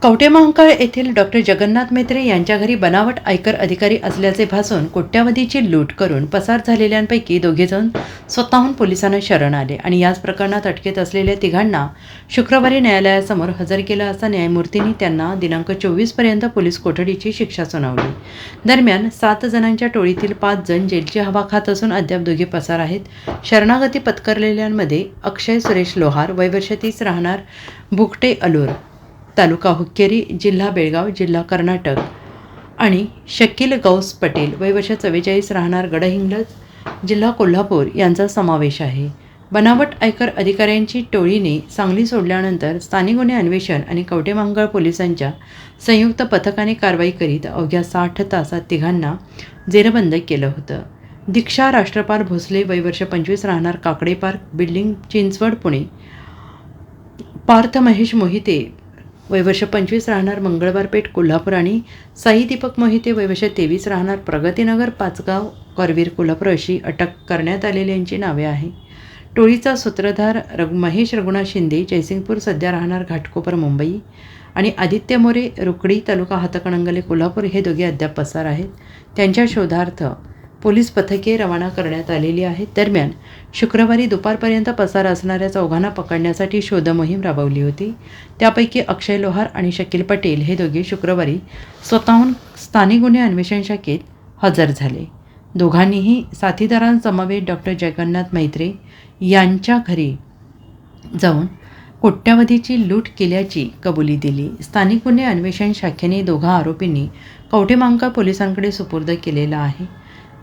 कवठेमहांकाळ येथील डॉक्टर जगन्नाथ मेत्रे यांच्या घरी बनावट आयकर अधिकारी असल्याचे भासून कोट्यावधीची लूट करून पसार झालेल्यांपैकी दोघेजण स्वतःहून पोलिसांना शरण आले आणि याच प्रकरणात अटकेत असलेल्या तिघांना शुक्रवारी न्यायालयासमोर हजर केलं असता न्यायमूर्तींनी त्यांना दिनांक 24 पर्यंत पोलीस कोठडीची शिक्षा सुनावली। दरम्यान 7 जणांच्या टोळीतील 5 जण जेलची हवा खात असून अद्याप दोघे पसार आहेत। शरणागती पत्करलेल्यांमध्ये अक्षय सुरेश लोहार वय वर्ष 30 राहणार भुकटे अलूर तालुका हुक्केरी जिल्हा बेळगाव जिल्हा कर्नाटक आणि शकील गौस पटेल वय वर्ष 44 राहणार गडहिंग्लज जिल्हा कोल्हापूर यांचा समावेश आहे। बनावट आयकर अधिकाऱ्यांची टोळीने सांगली सोडल्यानंतर स्थानिक गुन्हे अन्वेषण आणि कवठेमहांकाळ पोलिसांच्या संयुक्त पथकाने कारवाई करीत अवघ्या 60 तासात तिघांना जेरबंद केलं होतं। दीक्षा राष्ट्रपाल भोसले वय वर्ष 25 राहणार काकडे पार्क बिल्डिंग चिंचवड पुणे, पार्थ महेश मोहिते वय वर्ष 25 राहणार मंगळवार पेठ कोल्हापूर आणि साई दीपक मोहिते वय वर्ष 23 राहणार प्रगतीनगर पाचगाव करवीर कोल्हापूर अशी अटक करण्यात आलेल्यांची नावे आहे। टोळीचा सूत्रधार महेश रघुनाथ शिंदे जयसिंगपूर सध्या राहणार घाटकोपर मुंबई आणि आदित्य मोरे रुकडी तालुका हातकणंगले कोल्हापूर हे दोघे अद्याप पसार आहेत। त्यांच्या शोधार्थ पोलीस पथके रवाना करण्यात आलेली आहेत। दरम्यान शुक्रवारी दुपारपर्यंत पसार असणाऱ्या चौघांना पकडण्यासाठी शोधमोहीम राबवली होती। त्यापैकी अक्षय लोहार आणि शकील पटेल हे दोघे शुक्रवारी स्वतःहून स्थानिक गुन्हे अन्वेषण शाखेत हजर झाले। दोघांनीही साथीदारांसमवेत डॉक्टर जगन्नाथ मेत्रे यांच्या घरी जाऊन कोट्यावधीची लूट केल्याची कबुली दिली। स्थानिक गुन्हे अन्वेषण शाखेने दोघा आरोपींनी कवठेमहांकाळ पोलिसांकडे सुपूर्द केलेला आहे।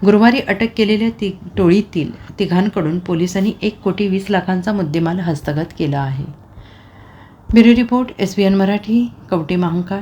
गुरुवारी अटक केलेल्या टोळीतील तिघांकडून पोलिसांनी 1,20,00,000चा मुद्देमाल हस्तगत केला आहे। Bureau report SVN Marathi Kavathemahankal.